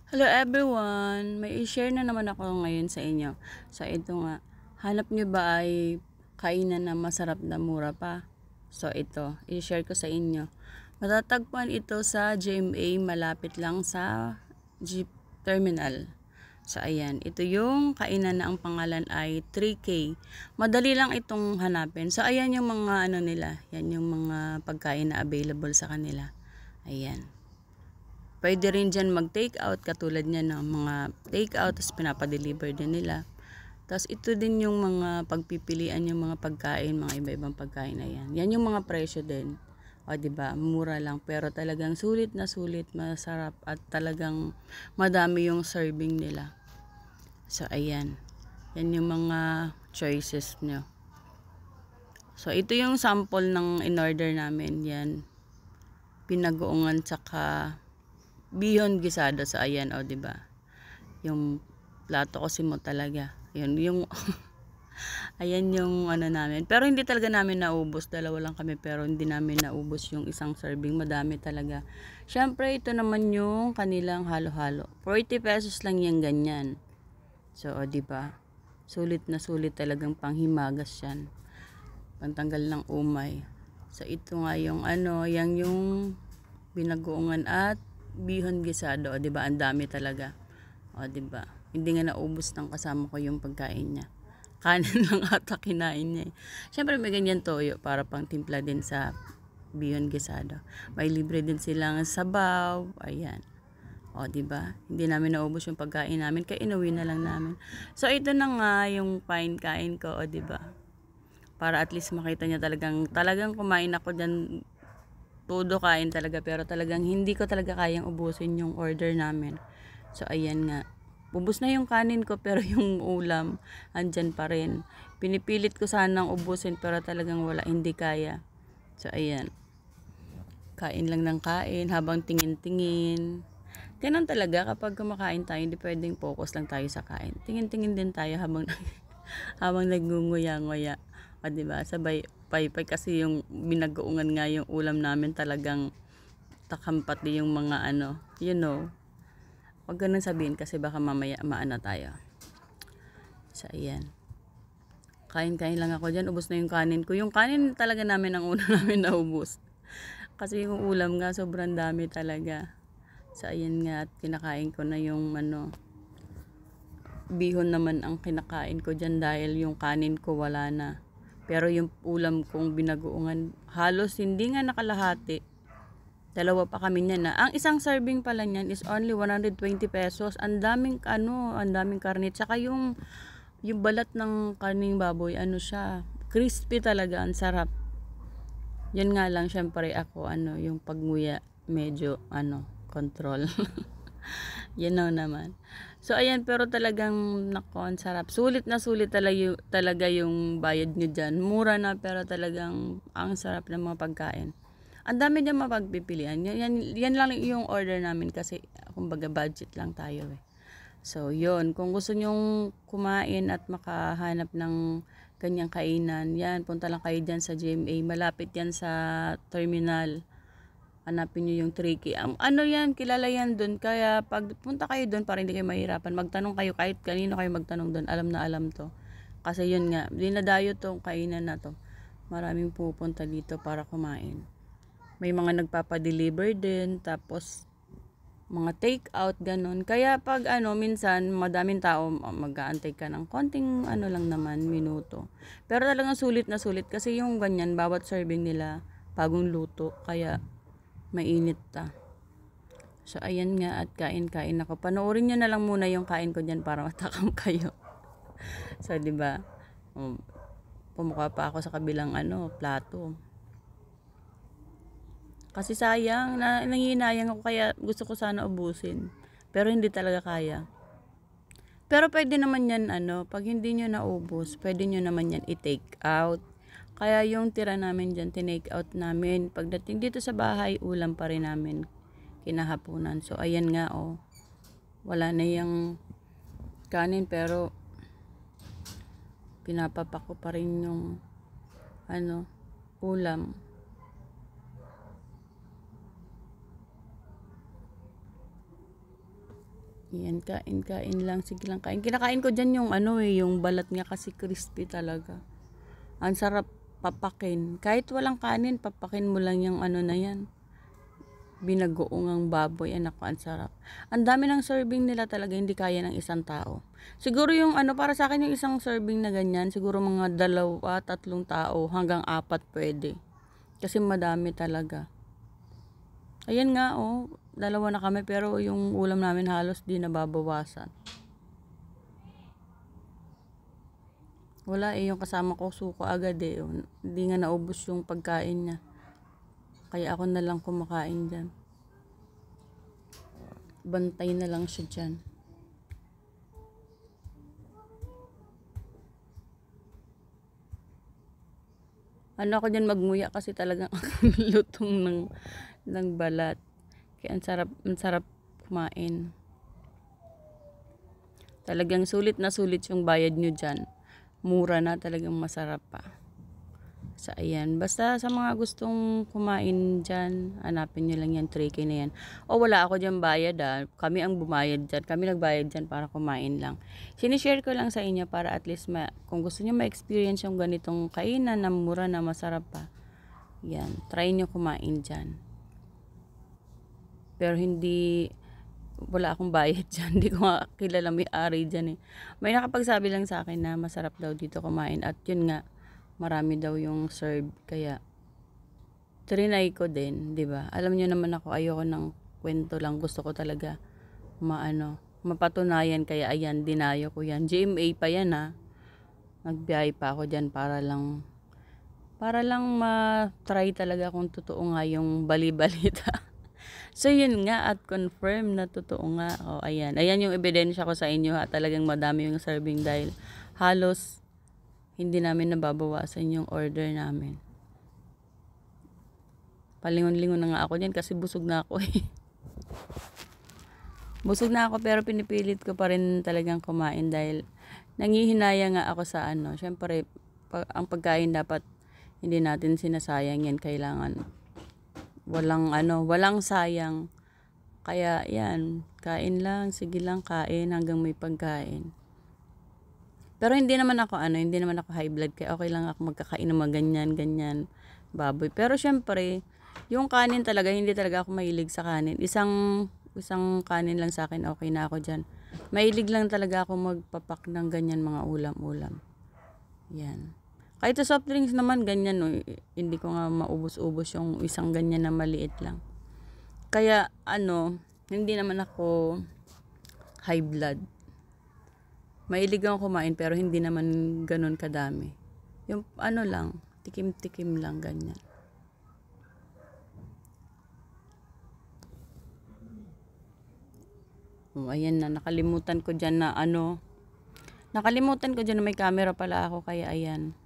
Hello everyone! May i-share na naman ako ngayon sa inyo. So ito nga, hanap nyo ba ay kainan na masarap na mura pa? So ito, i-share ko sa inyo. Matatagpuan ito sa GMA, malapit lang sa Jeep Terminal. So ayan, ito yung kainan na ang pangalan ay 3K. Madali lang itong hanapin. So ayan yung mga ano nila, yan yung mga pagkain na available sa kanila. Ayan. Pwede rin dyan mag-take out, katulad niya ng mga take out, tapos pinapadeliver din nila. Tapos ito din yung mga pagpipilian, yung mga pagkain, mga iba-ibang pagkain na yan. Yan yung mga presyo din. O diba, mura lang, pero talagang sulit na sulit, masarap, at talagang madami yung serving nila. So ayan, yan yung mga choices nyo. So ito yung sample ng in-order namin, yan. Pinagoongan tsaka bihon gisado. So ayan, o diba, yung plato kasi mo talaga yun yung ayan yung ano namin, pero hindi talaga namin naubos, dalawa lang kami, pero hindi namin naubos yung isang serving, madami talaga. Syempre ito naman yung kanilang halo-halo, 40 pesos lang yung ganyan. So o diba, sulit na sulit, talagang panghimagas yan, pantanggal ng umay. So ito nga yung ano, yung binagoongan at bihon gisado, o diba, ang dami talaga. O diba, hindi nga naubos ng kasama ko yung pagkain niya. Kanin lang ata kinain niya. Syempre may ganyan toyo para pang timpla din sa bihon gisado. May libre din silang sabaw. Ayan. O diba, hindi namin naubos yung pagkain namin, kaya inuwi na lang namin. So ito na nga yung kain ko, o diba, para at least makita niya talagang kumain ako dyan. Todo kain talaga, pero talagang hindi ko talaga kayang ubusin yung order namin. So ayan nga, ubos na yung kanin ko, pero yung ulam andyan pa rin. Pinipilit ko sanang ubusin, pero talagang wala, hindi kaya. So ayan, kain lang ng kain habang tingin-tingin. Ganun talaga kapag kumakain tayo, hindi pwedeng focus lang tayo sa kain. Tingin-tingin din tayo habang habang nagngunguya-nguya. O diba, sabay paypay, kasi yung binagoongan nga yung ulam namin, talagang takam pati yung mga ano, you know. Wag ganun sabihin kasi baka mamaya maana tayo. So ayan, kain-kain lang ako dyan, ubos na yung kanin ko. Yung kanin talaga namin ang una namin naubos, kasi yung ulam nga sobrang dami talaga. So ayan nga, at kinakain ko na yung ano, bihon naman ang kinakain ko dyan, dahil yung kanin ko wala na. Pero yung ulam kong binagoongan, halos hindi nga nakalahati. Dalawa pa kami niyan na. Ang isang serving pala niyan is only 120 pesos. Ang daming ano, ang daming karne. Tsaka yung balat ng karning baboy, ano siya, crispy talaga, ang sarap. Yan nga lang, syempre ako, ano, yung pagnguya, medyo, ano, control. Yan naman. So ayan, pero talagang nako, ang sarap. Sulit na sulit talaga yung bayad nyo dyan. Mura na, pero talagang ang sarap ng mga pagkain. Ang dami din mapagpipilian. Yan lang yung order namin, kasi kumbaga budget lang tayo eh. So yun, kung gusto nyong kumain at makahanap ng kanyang kainan, yan, punta lang kayo dyan sa GMA. Malapit yan sa terminal. Hanapin nyo yung 3K. Ano yan, kilala yan dun. Kaya pag punta kayo dun, para hindi kayo mahirapan, magtanong kayo, kahit kanino kayo magtanong dun, alam na alam to. Kasi yun nga, dinadayo tong kainan na to. Maraming pupunta dito para kumain. May mga nagpapadeliver din, tapos mga take out, ganun. Kaya pag ano, minsan madaming tao, mag-aantay ka ng konting ano lang naman, minuto. Pero talagang sulit na sulit, kasi yung ganyan, bawat serving nila bagong luto, kaya mainit ta. So ayan nga, at kain-kain ako. Panoorin nyo na lang muna yung kain ko dyan para matakam kayo. So 'di ba? Pumukha pa ako sa kabilang ano, plato. Kasi sayang, nanginayang ako, kaya gusto ko sana ubusin. Pero hindi talaga kaya. Pero pwede naman yan, ano, pag hindi nyo naubos, pwede nyo naman yan i-take out. Kaya yung tira namin dyan, tinake out namin. Pagdating dito sa bahay, ulam pa rin namin kinahapunan. So ayan nga, oh, wala na yung kanin, pero pinapapak ko pa rin yung ano, ulam. Yan, kain lang. Sige lang, kain. Kinakain ko dyan yung ano yung balat niya kasi crispy talaga. Ang sarap papakin. Kahit walang kanin, papakin mo lang yung ano na yan. Binagoong baboy, anak ko, ang sarap. Ang dami ng serving nila talaga, hindi kaya ng isang tao. Siguro yung ano, para sa akin yung isang serving na ganyan, siguro mga 2, 3 tao hanggang 4 pwede. Kasi madami talaga. Ayan nga, 2 na kami pero yung ulam namin halos di nababawasan. Wala yung kasama ko suko agad Hindi nga naubos yung pagkain niya. Kaya ako na lang kumakain dyan. Bantay na lang siya dyan. Ano ako dyan magmuya kasi talagang lutong ng balat. Kaya ang sarap kumain. Talagang sulit na sulit yung bayad nyo dyan. Mura na, talagang masarap pa. So, ayan. Basta sa mga gustong kumain dyan, hanapin nyo lang yan, 3K na yan. O, wala ako dyan bayad Kami ang bumayad dyan. Kami nagbayad dyan para kumain lang. Sinishare ko lang sa inyo para at least kung gusto nyo ma-experience yung ganitong kainan na mura na masarap pa. Yan. Try nyo kumain dyan. Pero wala akong bayad dyan. Hindi ko nga kilala may-ari dyan May nakapagsabi lang sa akin na masarap daw dito kumain. At yun nga, marami daw yung serve. Kaya, trinay ko din, di ba? Alam niyo naman ako, ayoko ng kwento lang. Gusto ko talaga mapatunayan. Kaya ayan, dinayo ko yan. GMA pa yan Nagbiyahe pa ako dyan para lang ma-try talaga kung totoo nga yung bali-balita. So, yun nga at confirm na totoo nga. Ayan. Ayan yung ebidensya ko sa inyo Talagang madami yung serving dahil halos hindi namin nababawasan yung order namin. Palingon-lingon na nga ako dyan kasi busog na ako Busog na ako pero pinipilit ko pa rin talagang kumain dahil nangihinaya nga ako sa Syempre, ang pagkain dapat hindi natin sinasayang yan. Kailangan walang sayang. Kaya yan, kain lang, sige lang kain hanggang may pagkain. Pero hindi naman ako high blood kaya okay lang ako magkakain ng mga ganyan baboy. Pero syempre, yung kanin talaga hindi talaga ako mahilig sa kanin. Isang kanin lang sa akin, okay na ako diyan. Mahilig lang talaga ako magpapak ng ganyan mga ulam-ulam. Yan. Kahit sa soft drinks naman ganyan hindi ko nga maubos-ubos yung isang ganyan na maliit lang. Kaya hindi naman ako high blood. Mahilig akong kumain pero hindi naman ganun kadami. Yung lang, tikim-tikim lang ganyan. Ayan na, nakalimutan ko dyan na nakalimutan ko dyan na may camera pala ako kaya ayan.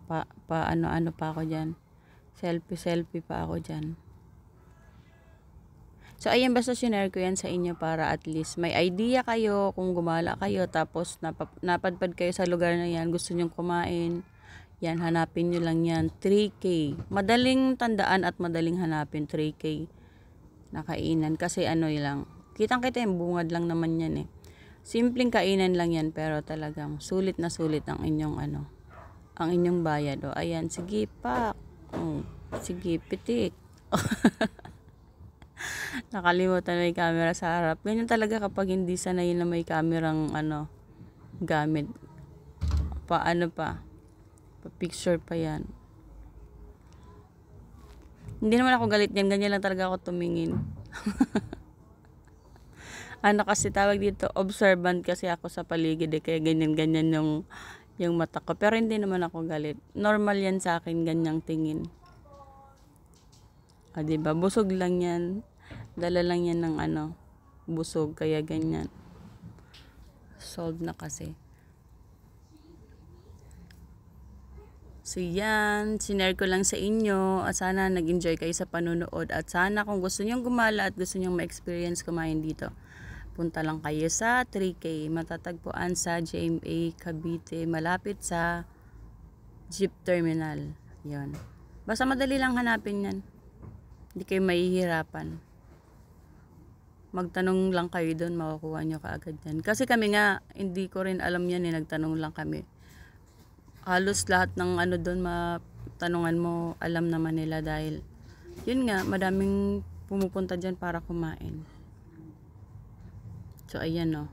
Pa ako dyan. Selfie pa ako dyan. So, ayan, basta sinare ko yan sa inyo para at least may idea kayo kung gumala kayo tapos napadpad kayo sa lugar na yan, gusto nyong kumain. Yan, hanapin nyo lang yan. 3K. Madaling tandaan at madaling hanapin. 3K na kainan. Kasi lang, kitang-kita yung bungad lang naman yan Simpleng kainan lang yan pero talagang sulit na sulit ang inyong ang inyong bayad. Ayan, sige pa. Sige, pitik. Nakalimutan may camera sa harap. Ganyan talaga kapag hindi sanay na may kamerang gamit. Pa picture pa yan. Hindi naman ako galit yan. Ganyan lang talaga ako tumingin. Kasi tawag dito, observant kasi ako sa paligid kaya ganyan-ganyan yung mata ko. Pero hindi naman ako galit. Normal yan sa akin, ganyang tingin. Diba? Busog lang yan. Dala lang yan ng busog, kaya ganyan. Solved na kasi. So yan, sinare ko lang sa inyo. At sana nag-enjoy kayo sa panunood. At sana kung gusto nyong gumala at gusto nyong ma-experience kumain dito, punta lang kayo sa 3K. Matatagpuan sa GMA Cavite, malapit sa Jeep Terminal. Yon. Basta madali lang hanapin yan. Hindi kayo mahihirapan. magtanong lang kayo doon, makukuha nyo kaagad yan. Kasi kami nga, hindi ko rin alam yan nagtanong lang kami. Halos lahat ng ano doon, matanungan mo, alam naman nila dahil, yun nga, madaming pumupunta dyan para kumain. So, ayan o.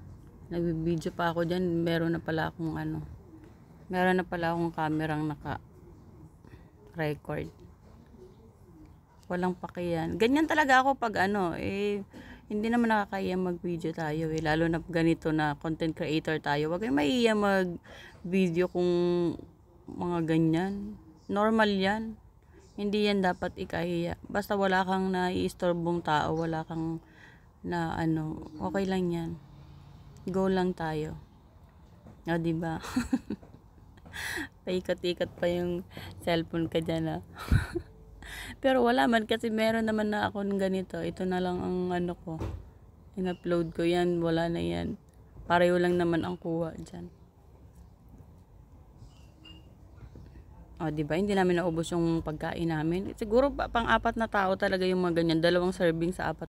Nagbibideo pa ako dyan, meron na pala akong kamerang naka-record. Walang pakiyan. Ganyan talaga ako pag hindi naman nakakaya mag-video tayo lalo na ganito na content creator tayo. Wag kayong maiiya mag-video kung mga ganyan. Normal yan. Hindi yan dapat ikahiya. Basta wala kang naiistorbong tao, wala kang okay lang yan. Go lang tayo. O, diba? Paikot-ikot pa yung cellphone ka dyan, Pero wala man kasi meron naman na ako ng ganito. Ito na lang ang ko. In-upload ko yan. Wala na yan. Pareho lang naman ang kuha dyan. O, diba? Hindi namin naubos yung pagkain namin. Siguro pang-4 na tao talaga yung mga ganyan. 2 serving sa 4